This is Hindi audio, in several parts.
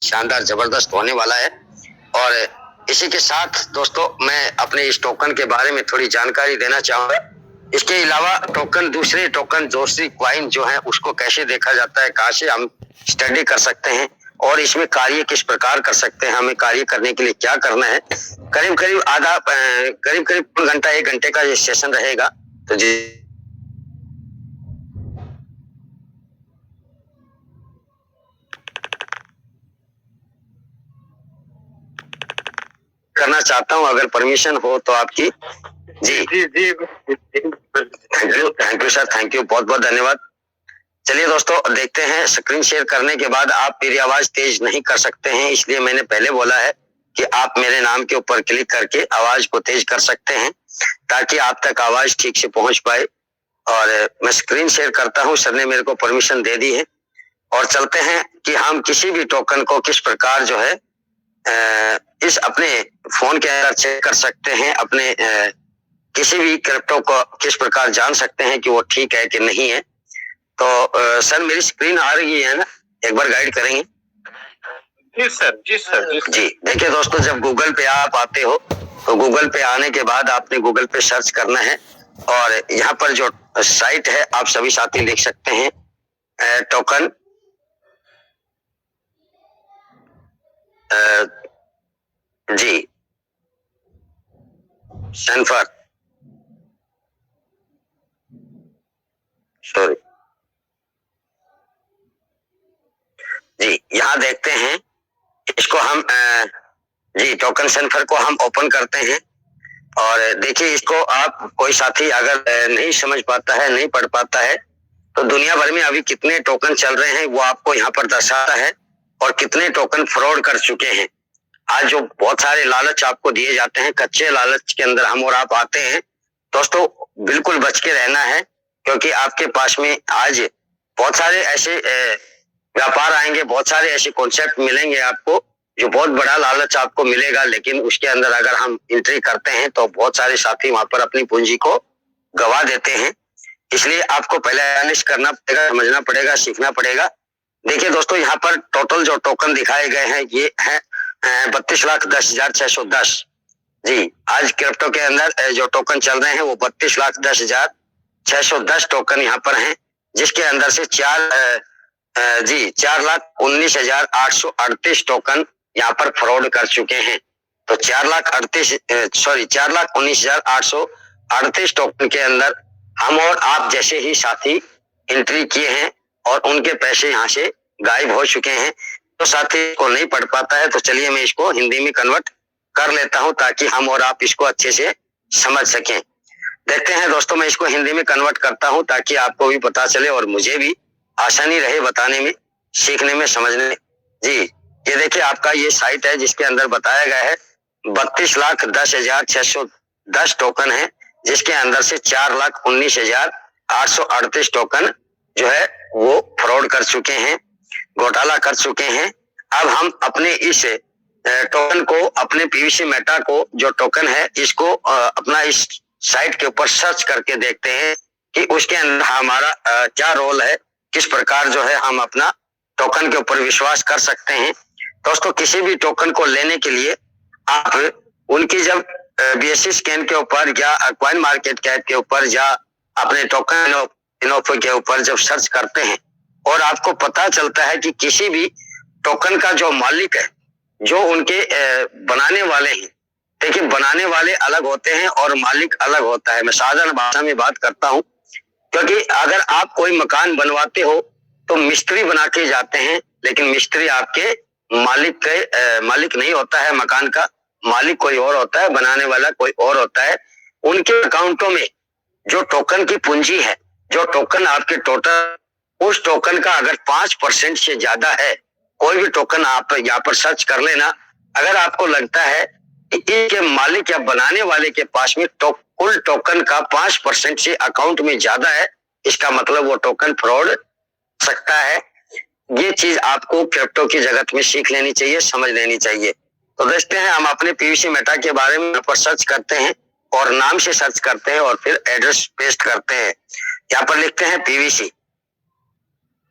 शानदार जबरदस्त होने वाला है। और इसी के साथ दोस्तों मैं अपने इस टोकन के बारे में थोड़ी जानकारी देना चाहूंगा। इसके अलावा दूसरी क्वाइन जो है उसको कैसे देखा जाता है, कहाँ से हम स्टडी कर सकते हैं और इसमें कार्य किस प्रकार कर सकते हैं, हमें कार्य करने के लिए क्या करना है। करीब करीब घंटा 1 घंटे का ये सेशन रहेगा। तो जी करना चाहता हूँ, अगर परमिशन हो तो आपकी। जी जी जी thank you sir, thank you, बहुत बहुत धन्यवाद। चलिए दोस्तों देखते हैं। स्क्रीन शेयर करने के बाद आप मेरी आवाज तेज नहीं कर सकते हैं, इसलिए मैंने पहले बोला है कि आप मेरे नाम के ऊपर क्लिक करके आवाज को तेज कर सकते हैं ताकि आप तक आवाज ठीक से पहुंच पाए। और मैं स्क्रीन शेयर करता हूं, सर ने मेरे को परमिशन दे दी है। और चलते हैं कि हम किसी भी टोकन को किस प्रकार जो है इस अपने फोन के अंदर चेक कर सकते हैं, अपने किसी भी क्रिप्टो को किस प्रकार जान सकते हैं कि वो ठीक है कि नहीं है। तो सर मेरी स्क्रीन आ रही है ना, एक बार गाइड करेंगे? जी सर, जी सर, जी सर। जी देखिए दोस्तों, जब गूगल पे आप आते हो तो गूगल पे आने के बाद आपने गूगल पे सर्च करना है और यहाँ पर जो साइट है आप सभी साथी लिख सकते हैं टोकन जी सेंफर, सॉरी जी, यहाँ देखते हैं इसको हम जी टोकन सेंफर को हम ओपन करते हैं। और देखिए इसको आप कोई साथी अगर नहीं समझ पाता है, नहीं पढ़ पाता है, तो दुनिया भर में अभी कितने टोकन चल रहे हैं वो आपको यहाँ पर दर्शाता है और कितने टोकन फ्रॉड कर चुके हैं। आज जो बहुत सारे लालच आपको दिए जाते हैं, कच्चे लालच के अंदर हम और आप आते हैं, दोस्तों बिल्कुल बच के रहना है, क्योंकि आपके पास में आज बहुत सारे ऐसे व्यापार आएंगे, बहुत सारे ऐसे कॉन्सेप्ट मिलेंगे आपको जो बहुत बड़ा लालच आपको मिलेगा, लेकिन उसके अंदर अगर हम एंट्री करते हैं तो बहुत सारे साथी वहां पर अपनी पूंजी को गवा देते हैं। इसलिए आपको पहले एनालिसिस करना पड़ेगा, समझना पड़ेगा, सीखना पड़ेगा। देखिए दोस्तों यहाँ पर टोटल जो टोकन दिखाए गए हैं ये है 32,10,610। जी आज क्रिप्टो के अंदर जो टोकन चल रहे हैं वो 32,10,610 टोकन यहाँ पर हैं, जिसके अंदर से 4,19,838 टोकन यहाँ पर फ्रॉड कर चुके हैं। तो 4,19,838 टोकन के अंदर हम और आप जैसे ही साथी एंट्री किए हैं और उनके पैसे यहाँ से गायब हो चुके हैं। तो साथी को नहीं पढ़ पाता है, तो चलिए मैं इसको हिंदी में कन्वर्ट कर लेता हूं ताकि हम और आप इसको अच्छे से समझ सकें। देखते हैं दोस्तों, मैं इसको हिंदी में कन्वर्ट करता हूं ताकि आपको भी पता चले और मुझे भी आसानी रहे बताने में, सीखने में, समझने में। जी ये देखिए आपका ये साइट है जिसके अंदर बताया गया है 32,10,610 टोकन है, जिसके अंदर से 4,19,838 टोकन जो है वो फ्रॉड कर चुके हैं, घोटाला कर चुके हैं। अब हम अपने इस टोकन को, अपने पीवीसी मेटा को जो टोकन है इसको अपना इस साइट के ऊपर सर्च करके देखते हैं कि उसके अंदर हमारा क्या रोल है, किस प्रकार जो है हम अपना टोकन के ऊपर विश्वास कर सकते हैं। दोस्तों किसी भी टोकन को लेने के लिए आप उनकी जब बीएससी स्कैन के ऊपर या कॉइन मार्केट कैप के ऊपर या अपने टोकन इनोफो के ऊपर जब सर्च करते हैं और आपको पता चलता है कि किसी भी टोकन का जो मालिक है, जो उनके बनाने वाले हैं, देखिए बनाने वाले अलग होते हैं और मालिक अलग होता है। मैं साधारण भाषा में बात करता हूं, क्योंकि अगर आप कोई मकान बनवाते हो तो मिस्त्री बना के जाते हैं, लेकिन मिस्त्री आपके मालिक नहीं होता है, मकान का मालिक कोई और होता है, बनाने वाला कोई और होता है। उनके अकाउंटों में जो टोकन की पूंजी है, जो टोकन आपके टोटल, उस टोकन का अगर 5% से ज्यादा है, कोई भी टोकन आप यहाँ पर सर्च कर लेना, अगर आपको लगता है कि इसके मालिक या बनाने वाले के पास में कुल टोकन का 5% से अकाउंट में ज्यादा है, इसका मतलब वो टोकन फ्रॉड सकता है। ये चीज आपको क्रिप्टो की जगत में सीख लेनी चाहिए, समझ लेनी चाहिए। तो देखते हैं, हम अपने पीवीसी मेटा के बारे में यहाँ पर सर्च करते हैं और नाम से सर्च करते हैं और फिर एड्रेस पेस्ट करते हैं। यहाँ पर लिखते हैं पीवीसी,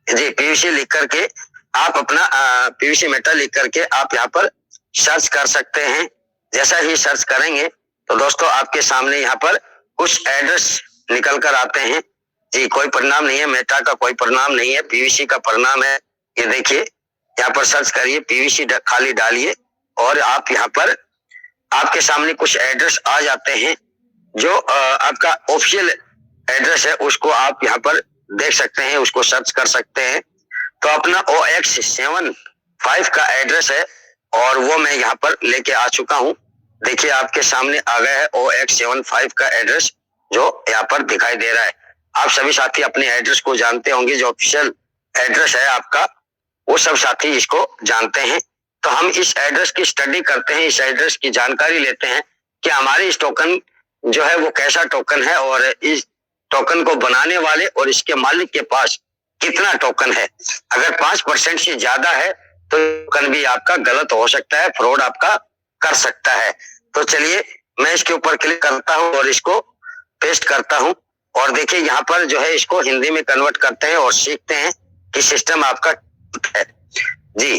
जी पीवीसी लिख करके आप अपना पीवीसी मेटा लिख करके आप यहाँ पर सर्च कर सकते हैं। जैसा ही सर्च करेंगे तो दोस्तों आपके सामने यहाँ पर कुछ एड्रेस निकल कर आते हैं। जी कोई परिणाम नहीं है, मेटा का कोई परिणाम नहीं है, पीवीसी का परिणाम है। ये देखिए यहाँ पर सर्च करिए, पीवीसी खाली डालिए और आप यहाँ पर आपके सामने कुछ एड्रेस आ जाते हैं। जो आपका ऑफिशियल एड्रेस है उसको आप यहाँ पर देख सकते हैं, उसको सर्च कर सकते हैं। तो अपना OX75 का एड्रेस है और वो मैं यहाँ पर लेके आ चुका हूँ। देखिए आपके सामने आ गया है OX75 का एड्रेस जो यहाँ पर दिखाई दे रहा है। आप सभी साथी अपने एड्रेस को जानते होंगे, जो ऑफिशियल एड्रेस है आपका वो सब साथी इसको जानते हैं। तो हम इस एड्रेस की स्टडी करते हैं, इस एड्रेस की जानकारी लेते हैं कि हमारे इस टोकन जो है वो कैसा टोकन है और इस टोकन को बनाने वाले और इसके मालिक के पास कितना टोकन है। अगर 5% से ज्यादा है तो टोकन भी आपका गलत हो सकता है, फ्रॉड आपका कर सकता है। तो चलिए मैं इसके ऊपर क्लिक करता हूं और इसको पेस्ट करता हूं और देखिए यहाँ पर जो है इसको हिंदी में कन्वर्ट करते हैं और सीखते हैं कि सिस्टम आपका है। जी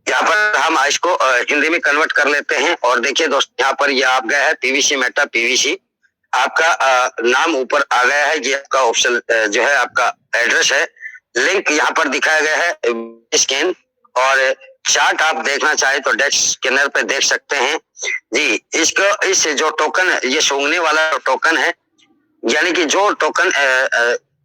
यहाँ पर हम इसको हिंदी में कन्वर्ट कर लेते हैं और देखिए दोस्तों यहाँ पर यह आप गया है पीवीसी मेटा पीवीसी, आपका नाम ऊपर आ गया है। ये आपका ऑप्शन जो है आपका एड्रेस है। लिंक यहाँ पर दिखाया गया है स्कैन और चार्ट आप देखना चाहे तो डेस्क स्कैनर पे देख सकते हैं। जी इसको इस जो टोकन ये सूंघने वाला टोकन है, यानी कि जो टोकन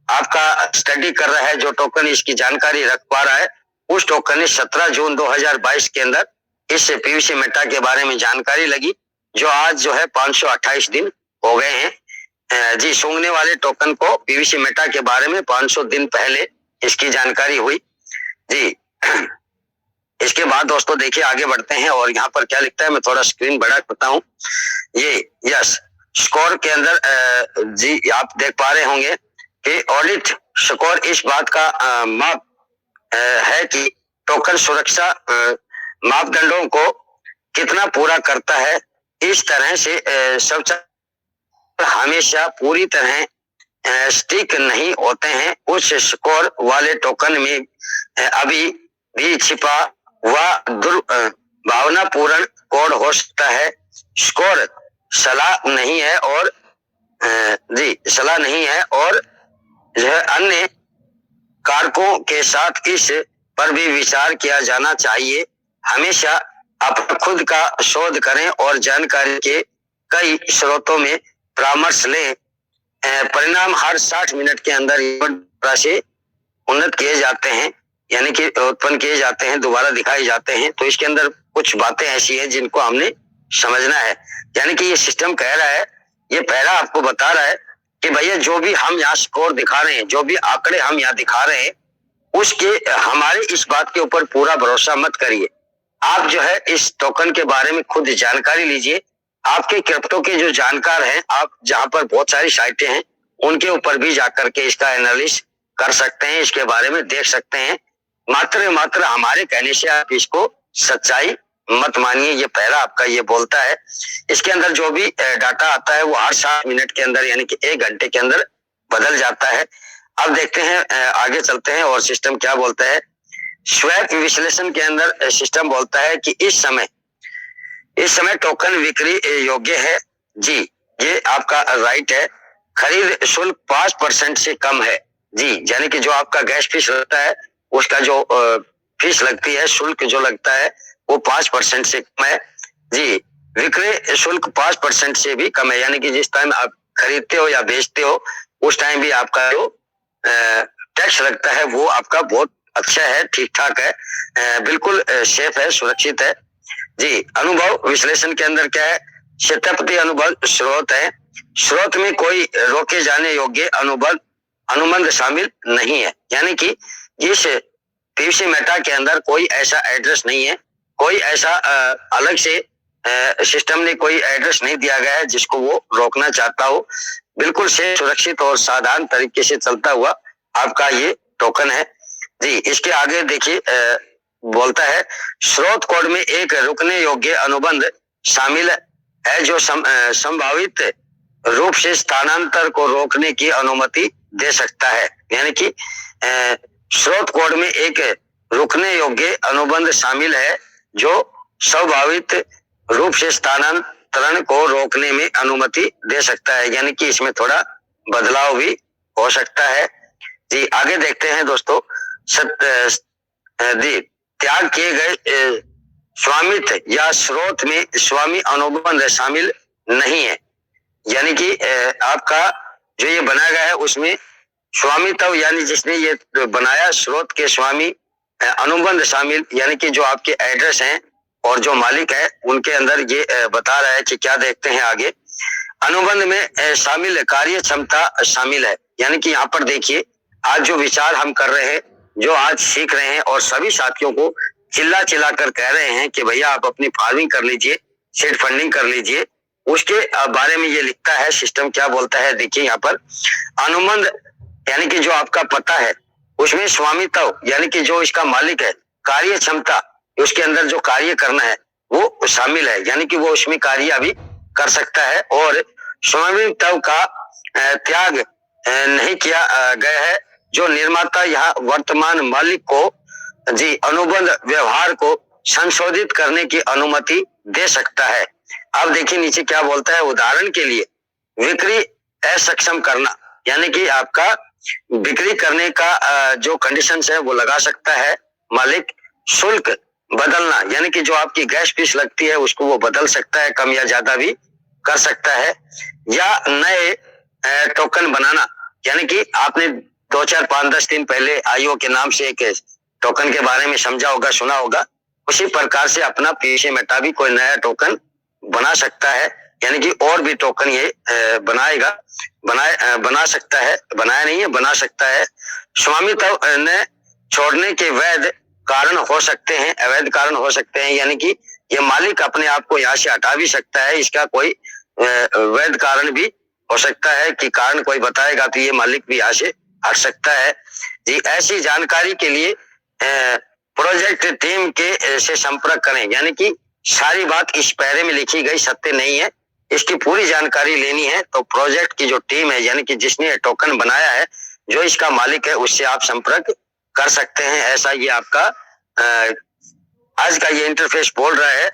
आपका स्टडी कर रहा है, जो टोकन इसकी जानकारी रख पा रहा है, उस टोकन ने 17 जून 2022 के अंदर इस पीवीसी मेटा के बारे में जानकारी लगी, जो आज जो है 528 दिन हो गए हैं। जी सूंघने वाले टोकन को पीवीसी मेटा के बारे में 500 दिन पहले इसकी जानकारी हुई। जी इसके बाद दोस्तों देखिए आगे बढ़ते हैं और यहाँ पर क्या लिखता है, मैं थोड़ा स्क्रीन बड़ा करता हूँ। ये यस स्कोर के अंदर जी आप देख पा रहे होंगे कि ऑडिट स्कोर इस बात का माप है कि टोकन सुरक्षा मापदंडों को कितना पूरा करता है। इस तरह से सब हमेशा पूरी तरह स्टिक नहीं होते हैं। उच्च स्कोर वाले टोकन में अभी भी छिपा हुआ दुर्भावनापूर्ण कोड हो सकता है। स्कोर सलाह नहीं है और सलाह नहीं है और यह अन्य कारकों के साथ इस पर भी विचार किया जाना चाहिए। हमेशा आप खुद का शोध करें और जानकारी के कई स्रोतों में परामर्श लें। परिणाम हर 60 मिनट के अंदर से उन्नत किए जाते हैं, यानी कि उत्पन्न किए जाते हैं, दोबारा दिखाए जाते हैं। तो इसके अंदर कुछ बातें ऐसी हैं जिनको हमने समझना है। यानी कि ये सिस्टम कह रहा है, ये पहला आपको बता रहा है कि भैया जो भी हम यहाँ स्कोर दिखा रहे हैं, जो भी आंकड़े हम यहाँ दिखा रहे हैं, उसके हमारे इस बात के ऊपर पूरा भरोसा मत करिए। आप जो है इस टोकन के बारे में खुद जानकारी लीजिए। आपके क्रिप्टो के जो जानकार हैं, आप जहां पर बहुत सारी साइटें हैं उनके ऊपर भी जाकर के इसका एनालिसिस कर सकते हैं, इसके बारे में देख सकते हैं। मात्र हमारे कहने से आप इसको सच्चाई मत मानिए, ये पहला आपका ये बोलता है। इसके अंदर जो भी डाटा आता है वो हर 60 मिनट के अंदर यानी कि 1 घंटे के अंदर बदल जाता है। अब देखते हैं आगे चलते हैं और सिस्टम क्या बोलता है। स्वैप विश्लेषण के अंदर सिस्टम बोलता है कि इस समय टोकन बिक्री योग्य है। जी ये आपका राइट है। खरीद शुल्क 5% से कम है। जी यानी कि जो आपका गैस फीस लगता है उसका जो फीस लगती है, शुल्क जो लगता है वो 5% से कम है। जी विक्रय शुल्क 5% से भी कम है, यानी कि जिस टाइम आप खरीदते हो या बेचते हो उस टाइम भी आपका जो टैक्स लगता है वो आपका बहुत अच्छा है, ठीक ठाक है, बिल्कुल सेफ है, सुरक्षित है। जी अनुभव विश्लेषण के अंदर क्या है, शताब्दी अनुभव स्रोत है। स्रोत में कोई रोके जाने योग्य अनुबंध शामिल नहीं है, यानी कि इस पीवीसी मेटा के अंदर कोई ऐसा एड्रेस नहीं है, कोई ऐसा अलग से सिस्टम ने कोई एड्रेस नहीं दिया गया है जिसको वो रोकना चाहता हो। बिल्कुल से सुरक्षित और साधारण तरीके से चलता हुआ आपका ये टोकन है। जी इसके आगे देखिए बोलता है स्रोत कोड में एक रुकने योग्य अनुबंध शामिल है जो संभावित रूप से स्थानांतर को रोकने की अनुमति दे सकता है। यानी कि स्रोत कोड में एक रुकने योग्य अनुबंध शामिल है जो स्वाभाविक रूप से स्थानांतरण को रोकने में अनुमति दे सकता है, यानी कि इसमें थोड़ा बदलाव भी हो सकता है। जी आगे देखते हैं दोस्तों। त्याग किए गए स्वामित्व या स्रोत में स्वामी अनुबंध शामिल नहीं है, यानी कि आपका जो ये बनाया गया है उसमें स्वामित्व यानी जिसने ये बनाया स्रोत के स्वामी अनुबंध शामिल, यानी कि जो आपके एड्रेस हैं और जो मालिक है उनके अंदर ये बता रहा है कि क्या देखते हैं आगे। अनुबंध में शामिल कार्य क्षमता शामिल है, यानी कि यहाँ पर देखिए आज जो विचार हम कर रहे हैं, जो आज सीख रहे हैं और सभी साथियों को चिल्ला चिल्ला कर कह रहे हैं कि भैया आप अपनी फार्मिंग कर लीजिए, सीड फंडिंग कर लीजिए, उसके बारे में ये लिखता है सिस्टम क्या बोलता है। देखिए यहाँ पर अनुबंध यानी कि जो आपका पता है उसमें स्वामित्व यानी कि जो इसका मालिक है, कार्य क्षमता उसके अंदर जो कार्य करना है वो शामिल है, यानी कि वो उसमें कार्य अभी कर सकता है और स्वामित्व का त्याग नहीं किया गया है। जो निर्माता यहाँ वर्तमान मालिक को जी अनुबंध व्यवहार को संशोधित करने की अनुमति दे सकता है। अब देखिए नीचे क्या बोलता है। उदाहरण के लिए बिक्री असक्षम करना, यानी कि आपका बिक्री करने का जो कंडीशंस है वो लगा सकता है मालिक। शुल्क बदलना, यानी कि जो आपकी गैस फीस लगती है उसको वो बदल सकता है, कम या ज्यादा भी कर सकता है। या नए टोकन बनाना, यानी कि आपने 2, 4, 5, 10 दिन पहले आईओ के नाम से एक टोकन के बारे में समझा होगा, सुना होगा, उसी प्रकार से अपना पीछे मेटा भी कोई नया टोकन बना सकता है, यानी कि और भी टोकन ये बना सकता है, बनाया नहीं है बना सकता है। स्वामित्व ने छोड़ने के वैध कारण हो सकते हैं, अवैध कारण हो सकते हैं, यानी कि ये मालिक अपने आप को यहाँ से हटा भी सकता है, इसका कोई वैध कारण भी हो सकता है कि कारण कोई बताएगा तो ये मालिक भी यहाँ से हट सकता है। जी ऐसी जानकारी के लिए प्रोजेक्ट टीम के से संपर्क करें, यानी कि सारी बात इस पैरे में लिखी गई सत्य नहीं है, इसकी पूरी जानकारी लेनी है तो प्रोजेक्ट की जो टीम है यानी कि जिसने टोकन बनाया है, जो इसका मालिक है, उससे आप संपर्क कर सकते हैं। ऐसा ये आपका आज का ये इंटरफेस बोल रहा है।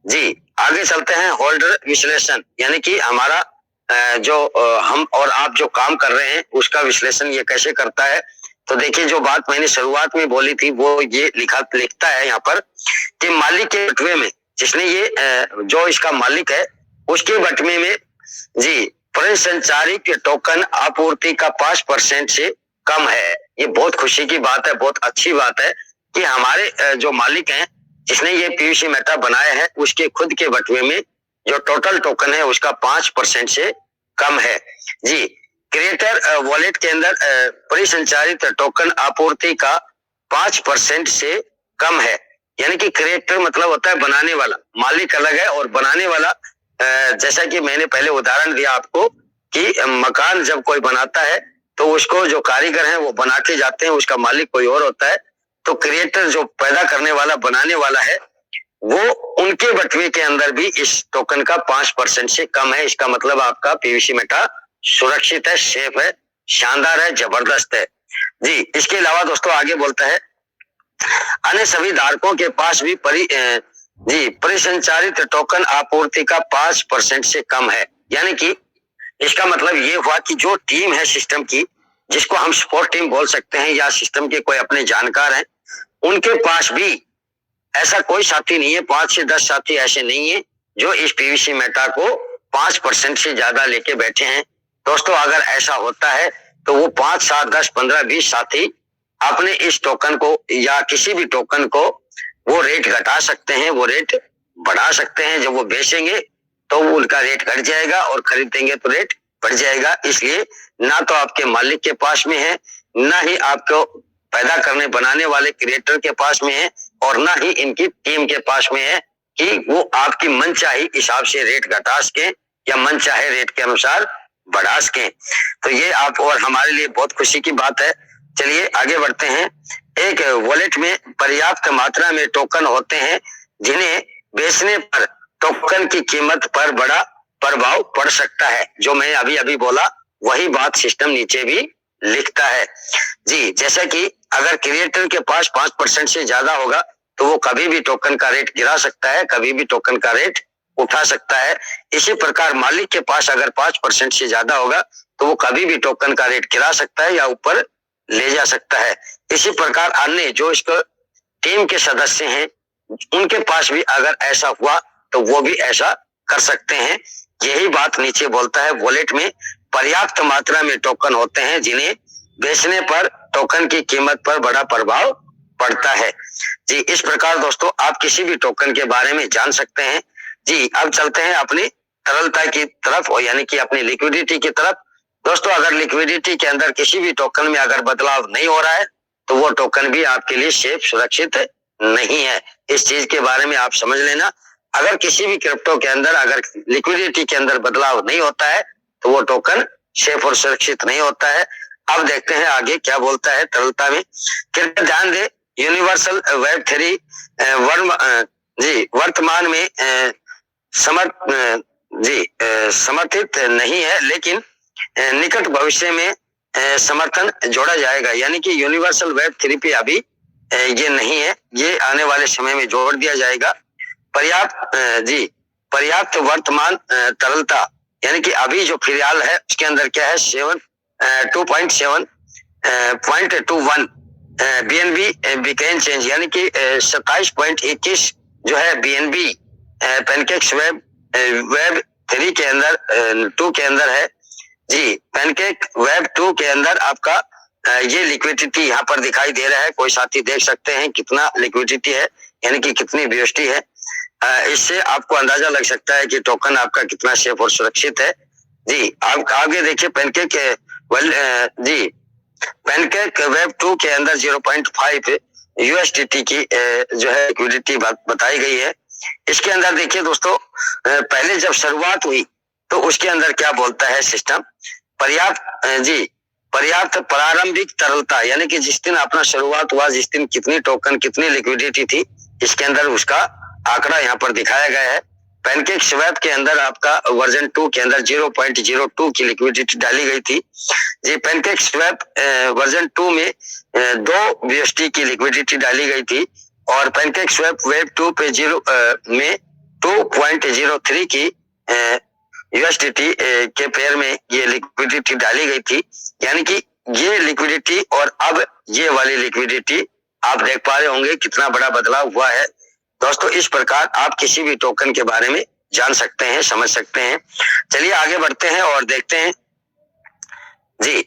जी आगे चलते हैं। होल्डर विश्लेषण, यानी कि हमारा जो हम और आप जो काम कर रहे हैं उसका विश्लेषण ये कैसे करता है। तो देखिए जो बात मैंने शुरुआत में बोली थी वो ये लिखता है यहाँ पर कि मालिक के बटवे में, जिसने ये जो इसका मालिक है उसके बटवे में जी संचारित टोकन आपूर्ति का 5% से कम है। ये बहुत खुशी की बात है, बहुत अच्छी बात है कि हमारे जो मालिक हैं जिसने ये पीवीसी मेटा बनाया है उसके खुद के बटवे में जो टोटल टोकन है उसका 5% से कम है। जी क्रिएटर वॉलेट के अंदर परिसंचारित टोकन आपूर्ति का 5% से कम है, यानी कि क्रिएटर मतलब होता है बनाने वाला, मालिक अलग है और बनाने वाला जैसा कि मैंने पहले उदाहरण दिया आपको कि मकान जब कोई बनाता है तो उसको जो कारीगर हैं वो बना के जाते हैं, उसका मालिक कोई और होता है। तो क्रिएटर जो पैदा करने वाला बनाने वाला है वो उनके बटवे के अंदर भी इस टोकन का 5% से कम है। इसका मतलब आपका पीवीसी मेटा सुरक्षित है, सेफ है, शानदार है, जबरदस्त है। जी इसके अलावा दोस्तों आगे बोलता है अन्य सभी धारकों के पास भी परिसंचारित टोकन आपूर्ति का 5% से कम है, यानी कि इसका मतलब ये हुआ कि जो टीम है सिस्टम की, जिसको हम सपोर्ट टीम बोल सकते हैं या सिस्टम के कोई अपने जानकार हैं, उनके पास भी ऐसा कोई साथी नहीं है, 5 से 10 साथी ऐसे नहीं है जो इस पीवीसी मेटा को 5% से ज्यादा लेके बैठे हैं। दोस्तों अगर ऐसा होता है तो वो 5, 7, 10, 15, 20 साथी अपने इस टोकन को या किसी भी टोकन को वो रेट घटा सकते हैं, वो रेट बढ़ा सकते हैं। जब वो बेचेंगे तो उनका रेट घट जाएगा और खरीदेंगे तो रेट बढ़ जाएगा। इसलिए ना तो आपके मालिक के पास में है, ना ही आपको पैदा करने बनाने वाले क्रिएटर के पास में है और ना ही इनकी टीम के पास में है कि वो आपकी मनचाही हिसाब से रेट घटा सके या मनचाहे रेट के अनुसार बढ़ा सके। तो ये आप और हमारे लिए बहुत खुशी की बात है। चलिए आगे बढ़ते हैं। एक वॉलेट में पर्याप्त मात्रा में टोकन होते हैं जिन्हें बेचने पर टोकन की कीमत पर बड़ा प्रभाव पड़ सकता है। जो मैं अभी बोला वही बात सिस्टम नीचे भी लिखता है। जी जैसा कि अगर क्रिएटर के पास 5% से ज्यादा होगा तो वो कभी भी टोकन का रेट गिरा सकता है, कभी भी टोकन का रेट उठा सकता है। इसी प्रकार मालिक के पास अगर 5% से ज्यादा होगा तो वो कभी भी टोकन का रेट गिरा सकता है या ऊपर ले जा सकता है। इसी प्रकार अन्य जो इसको टीम के सदस्य हैं उनके पास भी अगर ऐसा हुआ तो वो भी ऐसा कर सकते हैं। यही बात नीचे बोलता है, वॉलेट में पर्याप्त मात्रा में टोकन होते हैं जिन्हें बेचने पर टोकन की कीमत पर बड़ा प्रभाव पड़ता है। जी इस प्रकार दोस्तों आप किसी भी टोकन के बारे में जान सकते हैं। जी अब चलते हैं अपनी तरलता की तरफ और यानी कि अपनी लिक्विडिटी की तरफ। दोस्तों अगर लिक्विडिटी के अंदर किसी भी टोकन में अगर बदलाव नहीं हो रहा है तो वो टोकन भी आपके लिए सेफ सुरक्षित नहीं है। इस चीज के बारे में आप समझ लेना। अगर किसी भी क्रिप्टो के अंदर अगर लिक्विडिटी के अंदर बदलाव नहीं होता है तो वो टोकन सेफ और सुरक्षित नहीं होता है। अब देखते हैं आगे क्या बोलता है तरलता में। कृपया ध्यान दें, यूनिवर्सल वेब 3 वर्तमान में समर्थित नहीं है, लेकिन निकट भविष्य में समर्थन जोड़ा जाएगा। यानी कि यूनिवर्सल वेब 3 पे अभी ये नहीं है, ये आने वाले समय में जोड़ दिया जाएगा। पर्याप्त वर्तमान तरलता यानी कि अभी जो फिलहाल है उसके अंदर क्या है 2.7.21 BNB बीकॉइन चेंज यानी कि 27.21 जो है BNB पैनकेक्स वेब 3 के अंदर 2 के अंदर है। जी पैनकेक वेब 2 के अंदर आपका ये लिक्विडिटी यहाँ पर दिखाई दे रहा है। कोई साथी देख सकते हैं कितना लिक्विडिटी है यानी कि कितनी BUSD है। इससे आपको अंदाजा लग सकता है कि टोकन आपका कितना सेफ और सुरक्षित है। जी आप आगे देखिए पैनकेक वेब 2 के अंदर 0.5 USDT की जो है लिक्विडिटी बताई गई है। इसके अंदर देखिए दोस्तों पहले जब शुरुआत हुई तो उसके अंदर क्या बोलता है सिस्टम, पर्याप्त प्रारंभिक तरलता यानी कि जिस दिन अपना शुरुआत हुआ, जिस दिन कितनी टोकन कितनी लिक्विडिटी थी, इसके अंदर उसका आंकड़ा यहाँ पर दिखाया गया है। पैनकेक स्वैप के अंदर आपका वर्जन 2 के अंदर 0.02 की लिक्विडिटी डाली गई थी। जी पैनकेक स्वैप वर्जन 2 में 2 BUSD की लिक्विडिटी डाली गई थी और पैनकेक स्वैप वेब 2 पे 2.03 की USDT के पेयर में ये लिक्विडिटी डाली गई थी। यानी कि ये लिक्विडिटी और अब ये वाली लिक्विडिटी आप देख पा रहे होंगे कितना बड़ा बदलाव हुआ है। दोस्तों इस प्रकार आप किसी भी टोकन के बारे में जान सकते हैं, समझ सकते हैं। चलिए आगे बढ़ते हैं और देखते हैं। जी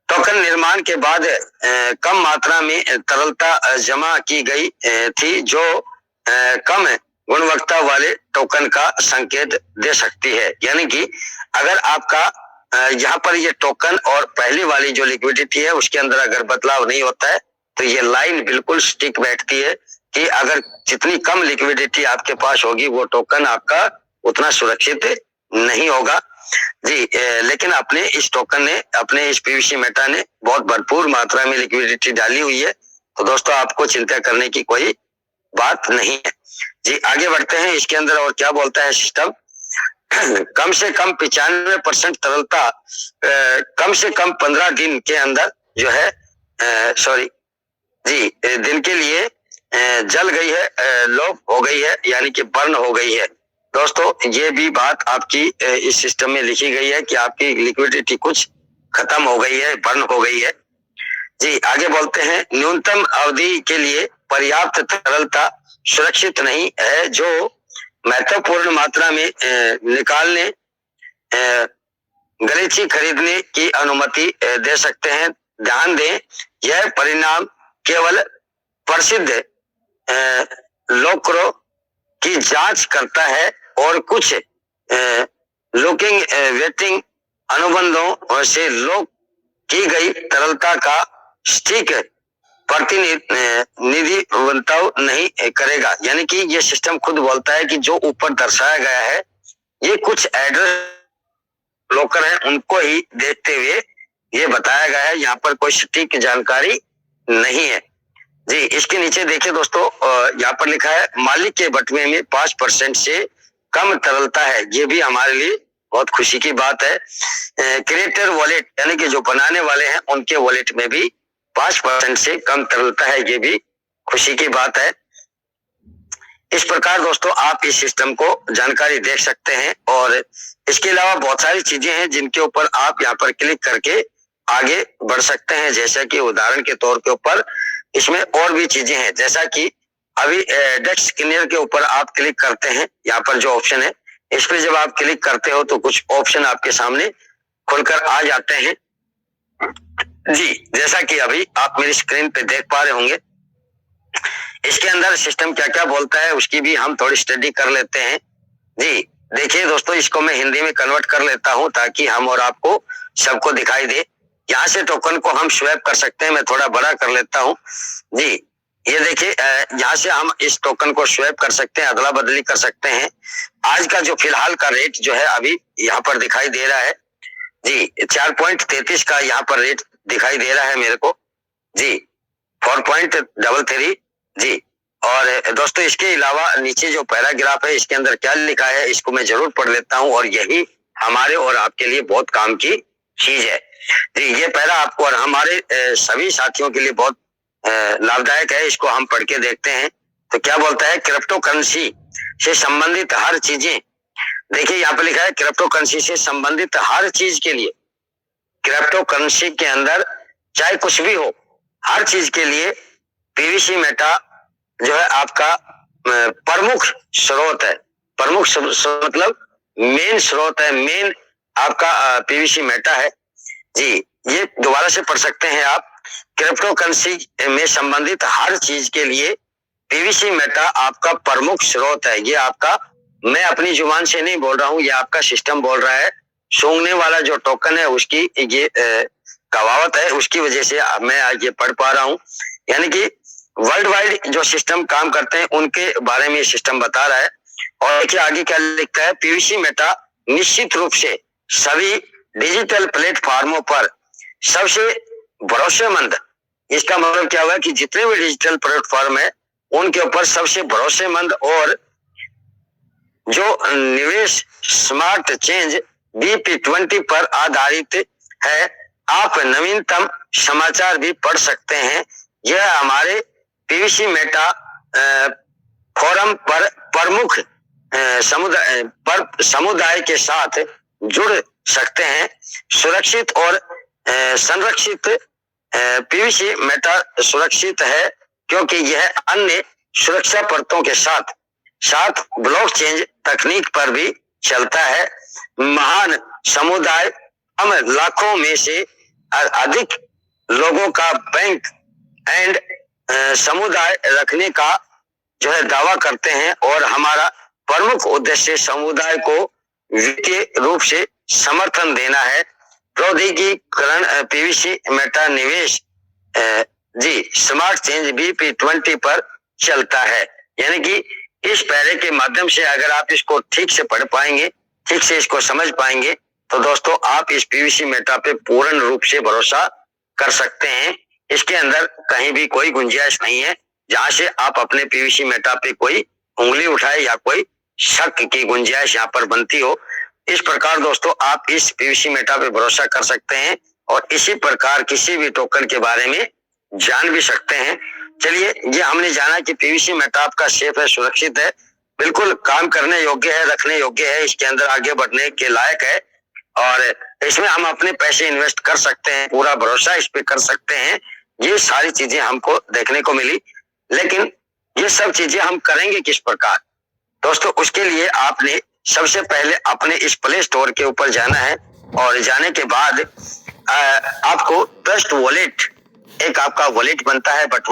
टोकन निर्माण के बाद कम मात्रा में तरलता जमा की गई थी जो कम गुणवत्ता वाले टोकन का संकेत दे सकती है। यानी कि अगर आपका यहाँ पर ये टोकन और पहली वाली जो लिक्विडिटी है उसके अंदर अगर बदलाव नहीं होता है तो ये लाइन बिल्कुल स्टिक बैठती है कि अगर जितनी कम लिक्विडिटी आपके पास होगी वो टोकन आपका उतना सुरक्षित नहीं होगा। जी लेकिन अपने इस टोकन ने, अपने इस PVC मेटा ने बहुत भरपूर मात्रा में लिक्विडिटी डाली हुई है, तो दोस्तों आपको चिंता करने की कोई बात नहीं है। जी आगे बढ़ते हैं। इसके अंदर और क्या बोलता है सिस्टम, कम से कम 95% तरलता कम से कम 15 दिन के अंदर जो है दिन के लिए जल गई है, लोप हो गई है यानी कि बर्न हो गई है। दोस्तों ये भी बात आपकी इस सिस्टम में लिखी गई है कि आपकी लिक्विडिटी कुछ खत्म हो गई है, बर्न हो गई है। जी आगे बोलते हैं, न्यूनतम अवधि के लिए पर्याप्त तरलता सुरक्षित नहीं है जो महत्वपूर्ण मात्रा में निकालने गलीची खरीदने की अनुमति दे सकते हैं। ध्यान दें यह परिणाम केवल प्रसिद्ध लोकरों की जांच करता है और कुछ लुकिंग वेटिंग अनुबंधों से लोक की गई तरलता का स्टिक प्रतिनिधित्व नहीं करेगा। यानी कि ये सिस्टम खुद बोलता है कि जो ऊपर दर्शाया गया है ये कुछ एड्रेस ब्रोकर हैं उनको ही देखते हुए ये बताया गया है, यहाँ पर कोई सटीक जानकारी नहीं है। जी इसके नीचे देखिए दोस्तों यहाँ पर लिखा है मालिक के बटवे में 5% से कम तरलता है। ये भी हमारे लिए बहुत खुशी की बात है। क्रिएटर वॉलेट यानी कि जो बनाने वाले हैं उनके वॉलेट में भी 5% से कम तरलता है, ये भी खुशी की बात है। इस प्रकार दोस्तों आप इस सिस्टम को जानकारी देख सकते हैं और इसके अलावा बहुत सारी चीजें हैं जिनके ऊपर आप यहाँ पर क्लिक करके आगे बढ़ सकते हैं। जैसा कि उदाहरण के तौर के ऊपर इसमें और भी चीजें हैं, जैसा कि अभी डेस्क स्कैनर के ऊपर आप क्लिक करते हैं, यहाँ पर जो ऑप्शन है इस पे जब आप क्लिक करते हो तो कुछ ऑप्शन आपके सामने खुलकर आ जाते हैं जी। जैसा कि अभी आप मेरी स्क्रीन पे देख पा रहे होंगे, इसके अंदर सिस्टम क्या क्या बोलता है उसकी भी हम थोड़ी स्टडी कर लेते हैं जी। देखिए दोस्तों, इसको मैं हिंदी में कन्वर्ट कर लेता हूं ताकि हम और आपको सबको दिखाई दे। यहाँ से टोकन को हम स्वैप कर सकते हैं, मैं थोड़ा बड़ा कर लेता हूं जी। ये देखिए, यहाँ से हम इस टोकन को स्वैप कर सकते हैं, अदला बदली कर सकते हैं। आज का जो फिलहाल का रेट जो है अभी यहाँ पर दिखाई दे रहा है जी, 4.33 का यहाँ पर रेट दिखाई दे रहा है मेरे को जी, 4.33 जी। और दोस्तों इसके अलावा नीचे जो पैराग्राफ है इसके अंदर क्या लिखा है इसको मैं जरूर पढ़ लेता हूं और यही हमारे और आपके लिए बहुत काम की चीज है जी। ये पैरा आपको और हमारे सभी साथियों के लिए बहुत लाभदायक है। इसको हम पढ़ के देखते हैं तो क्या बोलता है, क्रिप्टो करेंसी से संबंधित हर चीजें, देखिए यहाँ पे लिखा है क्रिप्टो करेंसी से संबंधित हर चीज के लिए, क्रिप्टो करेंसी के अंदर चाहे कुछ भी हो हर चीज के लिए पीवीसी मेटा जो है आपका प्रमुख स्रोत है। प्रमुख स्रोत मतलब मेन स्रोत है, मेन आपका पीवीसी मेटा है जी। ये दोबारा से पढ़ सकते हैं आप, क्रिप्टो करेंसी में संबंधित हर चीज के लिए पीवीसी मेटा आपका प्रमुख स्रोत है। ये आपका, मैं अपनी जुबान से नहीं बोल रहा हूँ, ये आपका सिस्टम बोल रहा है। सूंघने वाला जो टोकन है उसकी ये कहावत है, उसकी वजह से मैं आज ये पढ़ पा रहा हूँ। यानी कि वर्ल्ड वाइड जो सिस्टम काम करते हैं उनके बारे में ये सिस्टम बता रहा है। और देखिए आगे क्या लिखता है, पीवीसी मेटा निश्चित रूप से सभी डिजिटल प्लेटफॉर्मों पर सबसे भरोसेमंद, इसका मतलब क्या हुआ कि जितने भी डिजिटल प्लेटफॉर्म है उनके ऊपर सबसे भरोसेमंद और जो निवेश स्मार्ट चेंज BP20 पर आधारित है। आप नवीनतम समाचार भी पढ़ सकते हैं। यह हमारे पीवीसी मेटा फोरम पर प्रमुख समुदाय के साथ जुड़ सकते हैं। सुरक्षित और संरक्षित पीवीसी मेटा सुरक्षित है क्योंकि यह अन्य सुरक्षा परतों के साथ ब्लॉकचेन तकनीक पर भी चलता है। महान समुदाय हम लाखों में से अधिक लोगों का बैंक एंड समुदाय रखने का जो है दावा करते हैं और हमारा प्रमुख उद्देश्य समुदाय को वित्तीय रूप से समर्थन देना है। प्रौद्योगिकीकरण पीवीसी मेटा निवेश जी स्मार्ट चेंज BP20 पर चलता है। यानी कि इस पैरे के माध्यम से अगर आप इसको ठीक से पढ़ पाएंगे, ठीक से इसको समझ पाएंगे तो दोस्तों आप इस पीवीसी मेटा पे पूर्ण रूप से भरोसा कर सकते हैं। इसके अंदर कहीं भी कोई गुंजाइश नहीं है जहां से आप अपने पीवीसी मेटा पे कोई उंगली उठाए या कोई शक की गुंजाइश यहाँ पर बनती हो। इस प्रकार दोस्तों आप इस पीवीसी मेटा पे भरोसा कर सकते हैं और इसी प्रकार किसी भी टोकन के बारे में जान भी सकते हैं। चलिए, ये हमने जाना कि पीवीसी मेटा आपका सेफ है, सुरक्षित है, बिल्कुल काम करने योग्य है, रखने योग्य है, इसके अंदर आगे बढ़ने के लायक है और इसमें हम अपने पैसे इन्वेस्ट कर सकते हैं, पूरा भरोसा इस पे कर सकते हैं। ये सारी चीजें हमको देखने को मिली, लेकिन ये सब चीजें हम करेंगे किस प्रकार दोस्तों? उसके लिए आपने सबसे पहले अपने इस प्ले स्टोर के ऊपर जाना है और जाने के बाद आपको ट्रस्ट वॉलेट, एक आपका वॉलेट बनता है बट